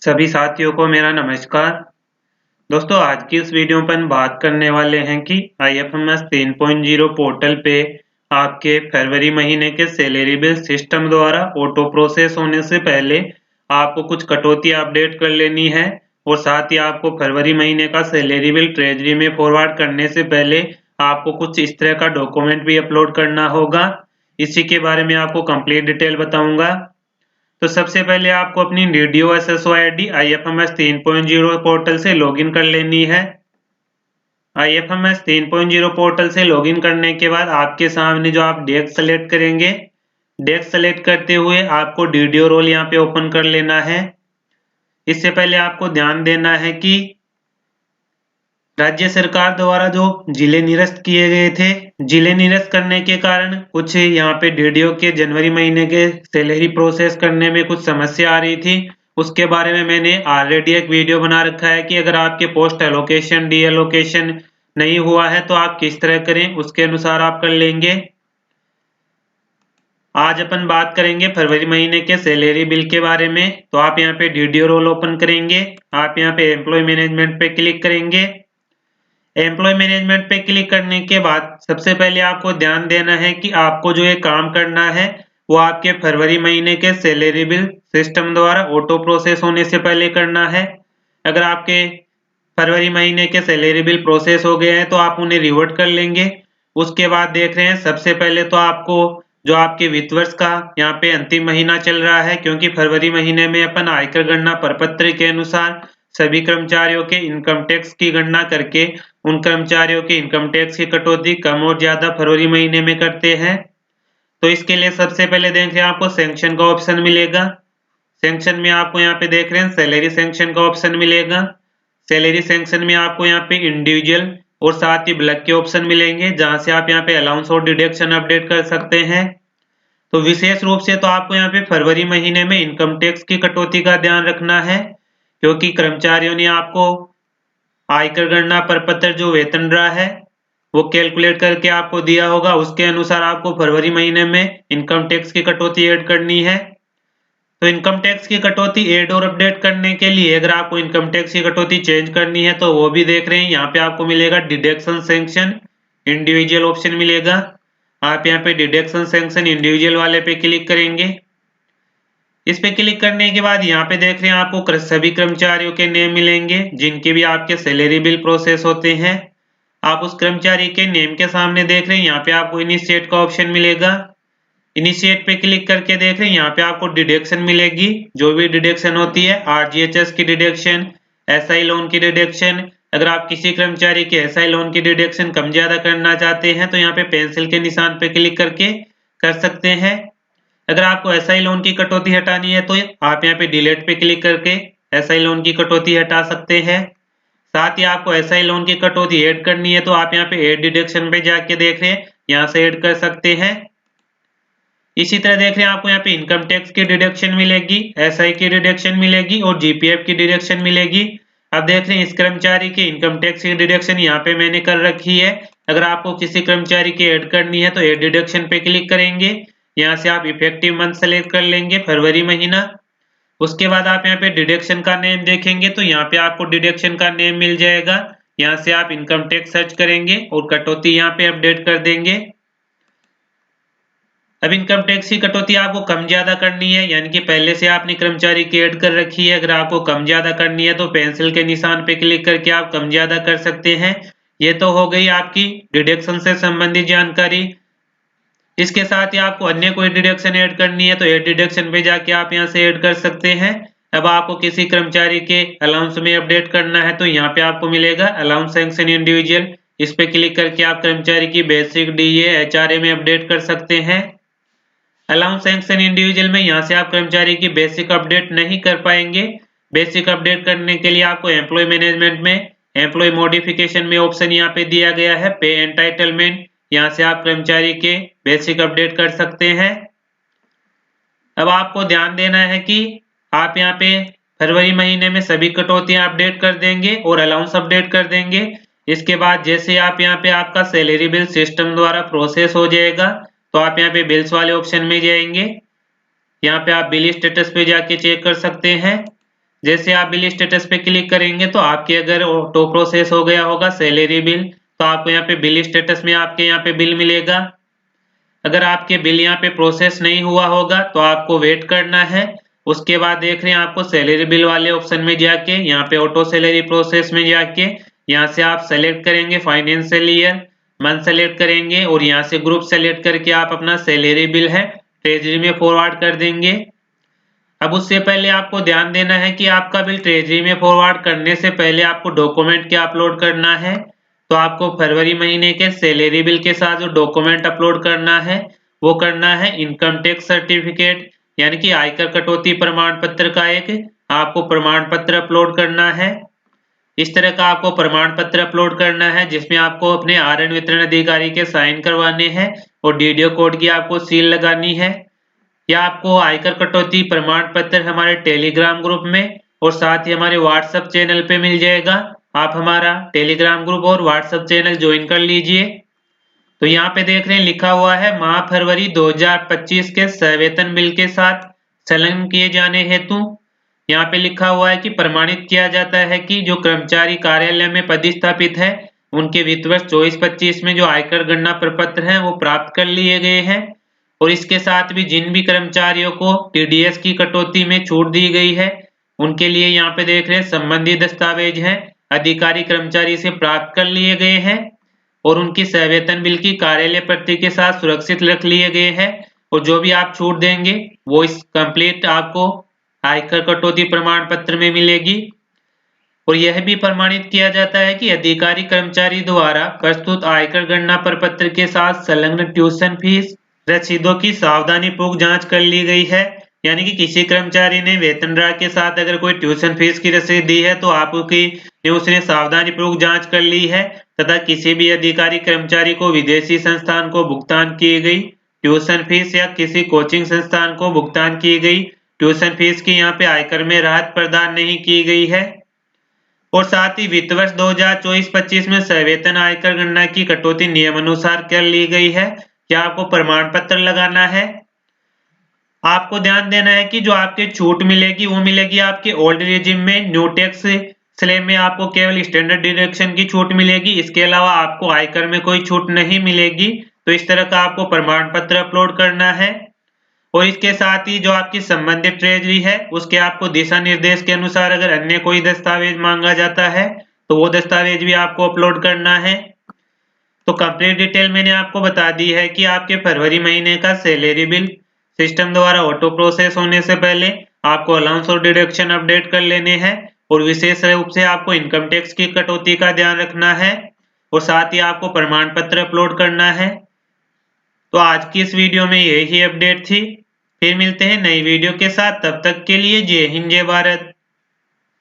सभी साथियों को मेरा नमस्कार। दोस्तों, आज की इस वीडियो पर हम बात करने वाले हैं कि IFMS 3.0 पोर्टल पे आपके फरवरी महीने के सैलरी बिल सिस्टम द्वारा ऑटो प्रोसेस होने से पहले आपको कुछ कटौती अपडेट कर लेनी है और साथ ही आपको फरवरी महीने का सैलरी बिल ट्रेजरी में फॉरवर्ड करने से पहले आपको कुछ इस तरह का डॉक्यूमेंट भी अपलोड करना होगा। इसी के बारे में आपको कंप्लीट डिटेल बताऊंगा। तो सबसे पहले आपको अपनी DDoSSO ID IFMS 3.0 पोर्टल से लॉगिन कर लेनी है। IFMS 3.0 पोर्टल से लॉगिन करने के बाद आपके सामने जो आप डेस्क सेलेक्ट करेंगे, डेस्क सेलेक्ट करते हुए आपको DDO रोल यहाँ पे ओपन कर लेना है। इससे पहले आपको ध्यान देना है कि राज्य सरकार द्वारा जो जिले निरस्त किए गए थे, जिले निरस्त करने के कारण कुछ यहाँ पे DDO के जनवरी महीने के सैलरी प्रोसेस करने में कुछ समस्या आ रही थी। उसके बारे में मैंने ऑलरेडी एक वीडियो बना रखा है कि अगर आपके पोस्ट एलोकेशन डी एलोकेशन नहीं हुआ है तो आप किस तरह करें, उसके अनुसार आप कर लेंगे। आज अपन बात करेंगे फरवरी महीने के सैलरी बिल के बारे में। तो आप यहाँ पे DDO रोल ओपन करेंगे, आप यहाँ पे एम्प्लॉय मैनेजमेंट पे क्लिक करेंगे। एम्प्लॉय मैनेजमेंट पे क्लिक करने के बाद सबसे पहले आपको ध्यान देना है कि आपको जो ये काम करना है वो आपके फरवरी महीने के सैलरी बिल सिस्टम द्वारा ऑटो प्रोसेस होने से पहले करना है। अगर आपके फरवरी महीने के सैलरी बिल प्रोसेस हो गए हैं तो आप उन्हें रिवर्ट कर लेंगे। उसके बाद देख रहे हैं सबसे पहले तो आपको जो आपके वित्त वर्ष का यहाँ पे अंतिम महीना चल रहा है, क्योंकि फरवरी महीने में अपन आयकर गणना प्रपत्र के अनुसार सभी कर्मचारियों के इनकम टैक्स की गणना करके उन कर्मचारियों के इनकम टैक्स की कटौती कम और ज्यादा फरवरी महीने में करते हैं। तो इसके लिए सबसे पहले देख रहे हैं आपको सैंक्शन का ऑप्शन मिलेगा। सैंक्शन में आपको यहाँ पे देख रहे हैं सैलरी सैंक्शन का ऑप्शन मिलेगा। सैलरी सैंक्शन में आपको यहाँ पे इंडिविजुअल और साथ ही ब्लॉक के ऑप्शन मिलेंगे, जहां से आप यहाँ पे अलाउंस और डिडक्शन अपडेट कर सकते हैं। तो विशेष रूप से तो आपको यहाँ पे फरवरी महीने में इनकम टैक्स की कटौती का ध्यान रखना है, क्योंकि कर्मचारियों ने आपको आयकर गणना प्रपत्र जो वेतन रहा है वो कैलकुलेट करके आपको दिया होगा, उसके अनुसार आपको फरवरी महीने में इनकम टैक्स की कटौती ऐड करनी है। तो इनकम टैक्स की कटौती ऐड और अपडेट करने के लिए अगर आपको इनकम टैक्स की कटौती चेंज करनी है तो वो भी देख रहे हैं, यहाँ पे आपको मिलेगा डिडक्शन सैंक्शन इंडिविजुअल ऑप्शन मिलेगा। आप यहाँ पे डिडक्शन सैंक्शन इंडिविजुअल वाले पे क्लिक करेंगे। इस पे क्लिक करने के बाद यहाँ पे देख रहे हैं आपको सभी कर्मचारियों के नेम मिलेंगे जिनके भी आपके सैलरी बिल प्रोसेस होते हैं। आप उस कर्मचारी के नेम के सामने देख रहे हैं यहाँ पे आपको इनिशिएट का ऑप्शन मिलेगा। इनिशिएट पे क्लिक करके देख रहे हैं यहाँ पे आपको डिडक्शन मिलेगी, जो भी डिडक्शन होती है RGHS की डिडक्शन, SI लोन की डिडक्शन। अगर आप किसी कर्मचारी के SI लोन की डिडक्शन कम ज्यादा करना चाहते हैं तो यहाँ पे पेंसिल के निशान पे क्लिक करके कर सकते हैं। अगर आपको SI लोन की कटौती हटानी है तो आप यहाँ पे डिलीट पे क्लिक करके SI लोन की कटौती हटा सकते हैं। साथ ही आपको SI लोन की कटौती ऐड करनी है तो आप यहाँ पे ऐड डिडक्शन पे जाके देख रहे हैं, यहाँ से ऐड कर सकते हैं। इसी तरह देख रहे हैं आपको यहाँ पे इनकम टैक्स की डिडक्शन मिलेगी, SI की डिडक्शन मिलेगी और GPF की डिडक्शन मिलेगी। अब देख रहे हैं इस कर्मचारी की इनकम टैक्स की डिडक्शन यहाँ पे मैंने कर रखी है। अगर आपको किसी कर्मचारी की ऐड करनी है तो ऐड डिडक्शन पे क्लिक करेंगे, यहाँ से आप इफेक्टिव मंथ सेलेक्ट कर लेंगे फरवरी महीना। उसके बाद आप यहाँ पे डिडक्शन का नेम देखेंगे तो यहाँ पे आपको डिडक्शन का नेम मिल जाएगा, यहाँ से आप इनकम टैक्स सर्च करेंगे और कटौती यहाँ पे अपडेट कर देंगे। अब इनकम टैक्स की कटौती आपको कम ज्यादा करनी है, यानी कि पहले से आपने कर्मचारी की ऐड कर रखी है। अगर आपको कम ज्यादा करनी है तो पेंसिल के निशान पे क्लिक करके आप कम ज्यादा कर सकते हैं। ये तो हो गई आपकी डिडक्शन से संबंधित जानकारी। इसके साथ ही आपको अन्य कोई डिडक्शन ऐड करनी है तो ऐड डिडक्शन पे जाके आप यहाँ से ऐड कर सकते हैं। अब आपको किसी कर्मचारी के अलाउंस में अपडेट करना है तो यहाँ पे आपको मिलेगा अलाउंस सैंक्शन इंडिविजुअल। इस पे क्लिक करके आप कर्मचारी की बेसिक DA HRA में अपडेट कर सकते हैं। अलाउंस सैंक्शन इंडिविजुअल में यहाँ से आप कर्मचारी की बेसिक अपडेट नहीं कर पाएंगे। बेसिक अपडेट करने के लिए आपको एम्प्लॉय मैनेजमेंट में एम्प्लॉय मॉडिफिकेशन में ऑप्शन यहाँ पे दिया गया है पे एंटाइटलमेंट, यहाँ से आप कर्मचारी के बेसिक अपडेट कर सकते हैं। अब आपको ध्यान देना है कि आप यहाँ पे फरवरी महीने में सभी कटौतियां अपडेट कर देंगे और अलाउंस अपडेट कर देंगे। इसके बाद जैसे आप यहाँ पे आपका सैलरी बिल सिस्टम द्वारा प्रोसेस हो जाएगा तो आप यहाँ पे बिल्स वाले ऑप्शन में जाएंगे, यहाँ पे आप बिल स्टेटस पे जाके चेक कर सकते हैं। जैसे आप बिल स्टेटस पे क्लिक करेंगे तो आपके अगर ऑटो प्रोसेस हो गया होगा सैलरी बिल तो आपको यहाँ पे बिल स्टेटस में आपके यहाँ पे बिल मिलेगा। अगर आपके बिल यहाँ पे प्रोसेस नहीं हुआ होगा तो आपको वेट करना है। उसके बाद देख रहे हैं आपको सैलरी बिल वाले ऑप्शन में जाके यहाँ पे ऑटो सैलरी प्रोसेस में जाके यहाँ से आप सेलेक्ट करेंगे फाइनेंशियल ईयर, मंथ सेलेक्ट करेंगे और यहाँ से ग्रुप सेलेक्ट करके आप अपना सैलरी बिल है ट्रेजरी में फॉरवर्ड कर देंगे। अब उससे पहले आपको ध्यान देना है कि आपका बिल ट्रेजरी में फॉरवर्ड करने से पहले आपको डॉक्यूमेंट क्या अपलोड करना है। तो आपको फरवरी महीने के सैलरी बिल के साथ जो डॉक्यूमेंट अपलोड करना है वो करना है इनकम टैक्स सर्टिफिकेट यानी कि आयकर कटौती प्रमाण पत्र का एक आपको प्रमाण पत्र अपलोड करना है। इस तरह का आपको प्रमाण पत्र अपलोड करना है जिसमें आपको अपने आरएन वितरण अधिकारी के साइन करवाने हैं और डीडीओ कोड की आपको सील लगानी है। या आपको आयकर कटौती प्रमाण पत्र हमारे टेलीग्राम ग्रुप में और साथ ही हमारे व्हाट्सएप चैनल पे मिल जाएगा। आप हमारा टेलीग्राम ग्रुप और व्हाट्सएप चैनल ज्वाइन कर लीजिए। तो यहाँ पे देख रहे हैं लिखा हुआ है माह फरवरी 2025 के सवेतन बिल के साथ संलग्न किए जाने हेतु यहाँ पे लिखा हुआ है कि प्रमाणित किया जाता है कि जो कर्मचारी कार्यालय में पदस्थापित है उनके वित्त वर्ष 24-25 में जो आयकर गणना प्रपत्र हैं वो प्राप्त कर लिए गए हैं। और इसके साथ भी जिन भी कर्मचारियों को टीडीएस की कटौती में छूट दी गई है उनके लिए यहाँ पे देख रहे हैं संबंधित दस्तावेज हैं अधिकारी कर्मचारी से प्राप्त कर लिए गए हैं और उनकी सवेतन बिल की कार्यालय प्रति के साथ सुरक्षित रख लिए गए हैं। और जो भी आप छूट देंगे वो इस कंप्लीट आपको आयकर कटौती प्रमाण पत्र में मिलेगी। और यह भी प्रमाणित किया जाता है कि अधिकारी कर्मचारी द्वारा प्रस्तुत आयकर गणना प्रपत्र के साथ संलग्न ट्यूशन फीस रसीदों की सावधानी पूर्वक जांच कर ली गई है। यानी कि किसी कर्मचारी ने वेतन के साथ अगर कोई ट्यूशन फीस की रसीद दी है तो आपकी उसने सावधानी पूर्वक जांच कर ली है तथा किसी भी अधिकारी कर्मचारी को विदेशी संस्थान को भुगतान की गई ट्यूशन फीस या किसी कोचिंग संस्थान को भुगतान की गई ट्यूशन फीस की यहाँ पे आयकर में राहत प्रदान नहीं की गई है। और साथ ही वित्त वर्ष 2024-25 में सवेतन आयकर गणना की कटौती नियमानुसार कर ली गई है। क्या आपको प्रमाण पत्र लगाना है। आपको ध्यान देना है कि जो आपके छूट मिलेगी वो मिलेगी आपके ओल्ड रेजिम में न्यू टैक्स स्लैब में आपको केवल स्टैंडर्ड डिडक्शन की छूट मिलेगी। इसके अलावा आपको आयकर में कोई छूट नहीं मिलेगी। तो इस तरह का आपको प्रमाण पत्र अपलोड करना है। और इसके साथ ही जो आपकी संबंधित ट्रेजरी है उसके आपको दिशा निर्देश के अनुसार अगर अन्य कोई दस्तावेज मांगा जाता है तो वो दस्तावेज भी आपको अपलोड करना है। तो कंप्लीट डिटेल मैंने आपको बता दी है कि आपके फरवरी महीने का सैलरी बिल सिस्टम द्वारा ऑटो प्रोसेस होने से पहले आपको अलाउंस और डिडक्शन अपडेट कर लेने हैं और विशेष रूप से आपको इनकम टैक्स की कटौती का ध्यान रखना है और साथ ही आपको प्रमाण पत्र अपलोड करना है। तो आज की इस वीडियो में यही अपडेट थी। फिर मिलते हैं नई वीडियो के साथ, तब तक के लिए जय हिंद जय भारत।